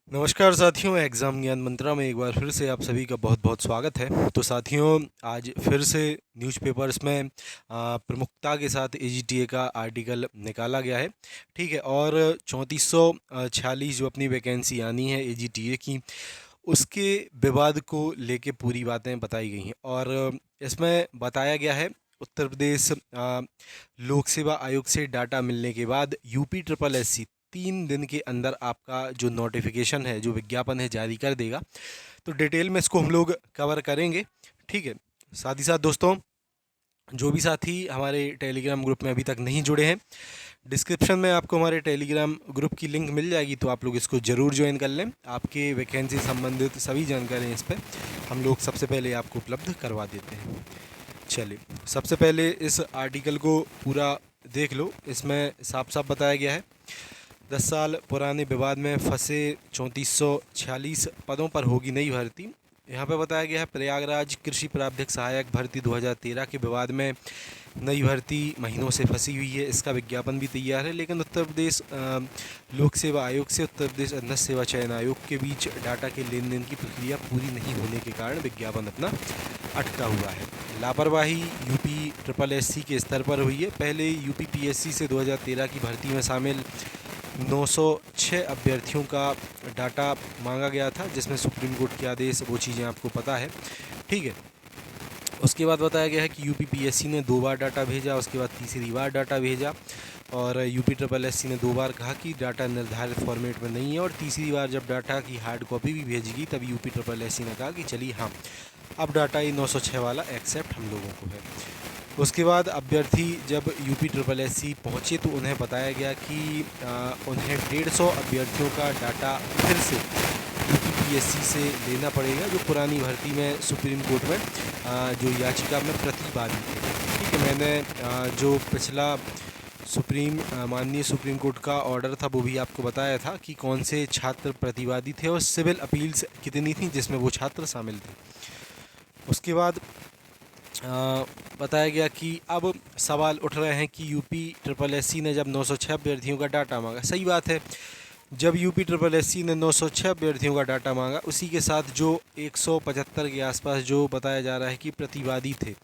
नमस्कार साथियों, एग्ज़ाम ज्ञान मंत्रा में एक बार फिर से आप सभी का बहुत बहुत स्वागत है। तो साथियों, आज फिर से न्यूज़पेपर्स में प्रमुखता के साथ एजीटीए का आर्टिकल निकाला गया है। ठीक है, और 3446 जो अपनी वैकेंसी आनी है एजीटीए की, उसके विवाद को लेके पूरी बातें बताई गई हैं। और इसमें बताया गया है उत्तर प्रदेश लोक सेवा आयोग से डाटा मिलने के बाद यूपी ट्रिपल एससी 3 दिन के अंदर आपका जो नोटिफिकेशन है, जो विज्ञापन है, जारी कर देगा। तो डिटेल में इसको हम लोग कवर करेंगे। ठीक है, साथ ही साथ दोस्तों, जो भी साथी हमारे टेलीग्राम ग्रुप में अभी तक नहीं जुड़े हैं, डिस्क्रिप्शन में आपको हमारे टेलीग्राम ग्रुप की लिंक मिल जाएगी, तो आप लोग इसको ज़रूर ज्वाइन कर लें। आपके वैकेंसी संबंधित सभी जानकारी इस पर हम लोग सबसे पहले आपको उपलब्ध करवा देते हैं। चलिए, सबसे पहले इस आर्टिकल को पूरा देख लो। इसमें साफ साफ बताया गया है 10 साल पुराने विवाद में फंसे 3446 पदों पर होगी नई भर्ती। यहाँ पे बताया गया है प्रयागराज कृषि प्राध्यापक सहायक भर्ती 2013 के विवाद में नई भर्ती महीनों से फंसी हुई है। इसका विज्ञापन भी तैयार है, लेकिन उत्तर प्रदेश लोक सेवा आयोग से उत्तर प्रदेश अधीनस्थ सेवा चयन आयोग के बीच डाटा के लेन देन की प्रक्रिया पूरी नहीं होने के कारण विज्ञापन अपना अटका हुआ है। लापरवाही यूपी ट्रिपल एससी के स्तर पर हुई है। पहले यूपी पीएससी से 2013 की भर्ती में शामिल 906 अभ्यर्थियों का डाटा मांगा गया था, जिसमें सुप्रीम कोर्ट के आदेश, वो चीज़ें आपको पता है। ठीक है, उसके बाद बताया गया है कि यूपी पीएससी ने 2 बार डाटा भेजा, उसके बाद तीसरी बार डाटा भेजा, और यूपी ट्रिपल एससी ने 2 बार कहा कि डाटा निर्धारित फॉर्मेट में नहीं है, और तीसरी बार जब डाटा की हार्ड कॉपी भी भेजी तब यूपी ट्रिपल एससी ने कहा कि चलिए हाँ, अब डाटा ये 906 वाला एक्सेप्ट हम लोगों को है। उसके बाद अभ्यर्थी जब यूपी ट्रिपल एससी पहुँचे तो उन्हें बताया गया कि उन्हें 150 अभ्यर्थियों का डाटा फिर से यूपी पीएससी से लेना पड़ेगा, जो पुरानी भर्ती में सुप्रीम कोर्ट में जो याचिका में प्रतिवादी थे। ठीक है, मैंने जो पिछला माननीय सुप्रीम कोर्ट का ऑर्डर था वो भी आपको बताया था कि कौन से छात्र प्रतिवादी थे और सिविल अपील्स कितनी थी जिसमें वो छात्र शामिल थे। उसके बाद बताया गया कि अब सवाल उठ रहे हैं कि यूपी ट्रिपल एससी ने जब 906 अभ्यर्थियों का डाटा मांगा, सही बात है, जब यूपी ट्रिपल एससी ने 906 अभ्यर्थियों का डाटा मांगा, उसी के साथ जो 175 के आसपास जो बताया जा रहा है कि प्रतिवादी थे,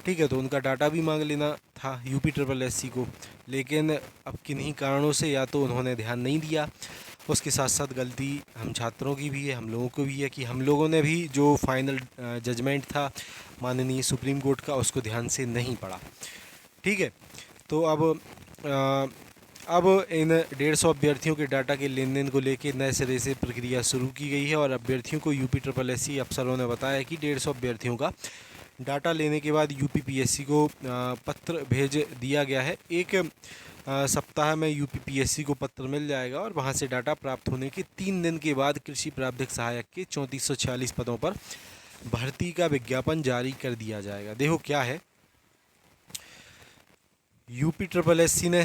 ठीक है, तो उनका डाटा भी मांग लेना था यूपी ट्रिपल एससी को। लेकिन अब किन्हीं कारणों से या तो उन्होंने ध्यान नहीं दिया, उसके साथ साथ गलती हम छात्रों की भी है, हम लोगों को भी है कि हम लोगों ने भी जो फाइनल जजमेंट था माननीय सुप्रीम कोर्ट का, उसको ध्यान से नहीं पढ़ा। ठीक है, तो अब इन 150 अभ्यर्थियों के डाटा के लेन देन को लेकर नए सिरे से प्रक्रिया शुरू की गई है, और अभ्यर्थियों को यूपी ट्रिपल एससी अफसरों ने बताया कि 150 अभ्यर्थियों का डाटा लेने के बाद यूपी पीएससी को पत्र भेज दिया गया है। एक सप्ताह में यूपी पीएससी को पत्र मिल जाएगा, और वहां से डाटा प्राप्त होने के 3 दिन के बाद कृषि प्राध्यापक सहायक के 3446 पदों पर भर्ती का विज्ञापन जारी कर दिया जाएगा। देखो क्या है, यूपी ट्रिपल एससी ने,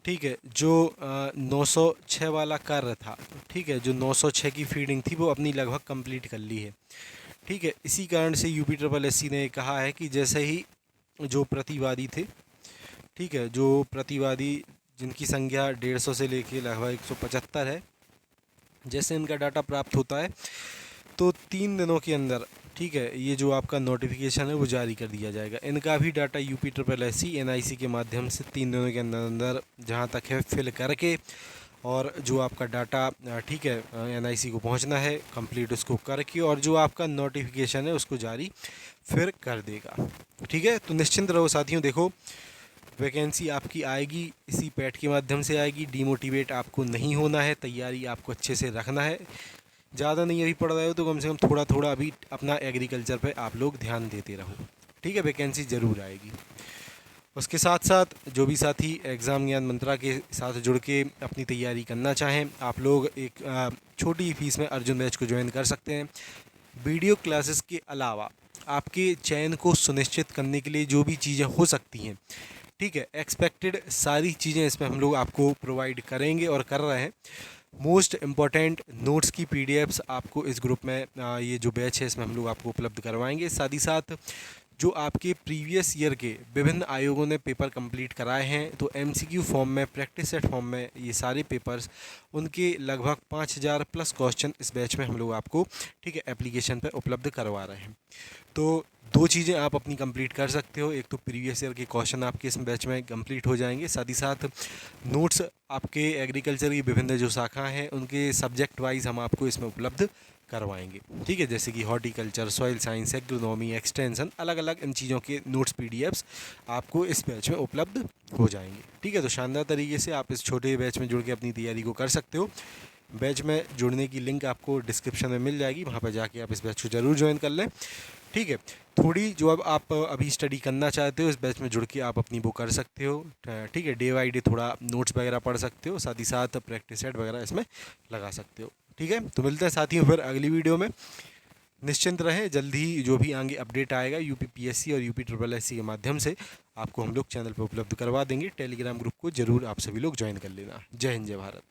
ठीक है, जो 906 वाला कार्य था, ठीक है, जो 906 की फीडिंग थी वो अपनी लगभग कंप्लीट कर ली है। ठीक है, इसी कारण से यूपी ट्रिपल एससी ने कहा है कि जैसे ही जो प्रतिवादी थे, ठीक है, जो प्रतिवादी जिनकी संख्या 150 से लेके लगभग 175 है, जैसे इनका डाटा प्राप्त होता है तो 3 दिनों के अंदर, ठीक है, ये जो आपका नोटिफिकेशन है वो जारी कर दिया जाएगा। इनका भी data UP triple SC NIC के माध्यम से 3 दिनों के अंदर अंदर जहाँ तक है फिल करके, और जो आपका डाटा, ठीक है, एनआईसी को पहुंचना है कंप्लीट उसको करके, और जो आपका नोटिफिकेशन है उसको जारी फिर कर देगा। ठीक है, तो निश्चिंत रहो साथियों। देखो, वैकेंसी आपकी आएगी, इसी पैड के माध्यम से आएगी। डीमोटिवेट आपको नहीं होना है, तैयारी आपको अच्छे से रखना है। ज़्यादा नहीं अभी पढ़ रहे हो तो कम से कम थोड़ा थोड़ा अभी अपना एग्रीकल्चर पे आप लोग ध्यान देते रहो। ठीक है, वैकेंसी ज़रूर आएगी। उसके साथ साथ जो भी साथी एग्ज़ाम ज्ञान मंत्रा के साथ जुड़ के अपनी तैयारी करना चाहें, आप लोग एक छोटी फीस में अर्जुन बैच को ज्वाइन कर सकते हैं। वीडियो क्लासेस के अलावा आपके चयन को सुनिश्चित करने के लिए जो भी चीज़ें हो सकती हैं, ठीक है, एक्सपेक्टेड सारी चीज़ें इसमें हम लोग आपको प्रोवाइड करेंगे और कर रहे हैं। मोस्ट इम्पॉर्टेंट नोट्स की पीडीएफ्स आपको इस ग्रुप में ये जो बैच है इसमें हम लोग आपको उपलब्ध करवाएंगे। साथ ही साथ जो आपके प्रीवियस ईयर के विभिन्न आयोगों ने पेपर कंप्लीट कराए हैं, तो एमसीक्यू फॉर्म में, प्रैक्टिस सेट फॉर्म में ये सारे पेपर्स, उनके लगभग 5000 प्लस क्वेश्चन इस बैच में हम लोग आपको, ठीक है, एप्लीकेशन पे उपलब्ध करवा रहे हैं। तो दो चीज़ें आप अपनी कंप्लीट कर सकते हो, एक तो प्रीवियस ईयर के क्वेश्चन आपके इस बैच में कंप्लीट हो जाएंगे, साथ ही साथ नोट्स आपके एग्रीकल्चर की विभिन्न जो शाखा हैं उनके सब्जेक्ट वाइज हम आपको इसमें उपलब्ध करवाएंगे, ठीक है, जैसे कि horticulture, soil science, agronomy, extension, अलग अलग इन चीज़ों के नोट्स पीडीएफ्स आपको इस बैच में उपलब्ध हो जाएंगे, ठीक है। तो शानदार तरीके से आप इस छोटे बैच में जुड़ के अपनी तैयारी को कर सकते हो। बैच में जुड़ने की लिंक आपको डिस्क्रिप्शन में मिल जाएगी, वहाँ पर जाके आप इस बैच को ज़रूर ज्वाइन कर लें, ठीक है। थोड़ी जो अब आप अभी स्टडी करना चाहते हो, इस बैच में जुड़ के आप अपनी वो कर सकते हो, ठीक है, डे बाई डे थोड़ा नोट्स वगैरह पढ़ सकते हो, साथ ही साथ प्रैक्टिस सेट वगैरह इसमें लगा सकते हो, ठीक है। तो मिलते हैं साथियों फिर अगली वीडियो में। निश्चिंत रहें, जल्द ही जो भी आगे अपडेट आएगा यूपी पीएससी और यूपी ट्रिपल एससी के माध्यम से आपको हम लोग चैनल पर उपलब्ध करवा देंगे। टेलीग्राम ग्रुप को जरूर आप सभी लोग ज्वाइन कर लेना। जय हिंद, जय भारत।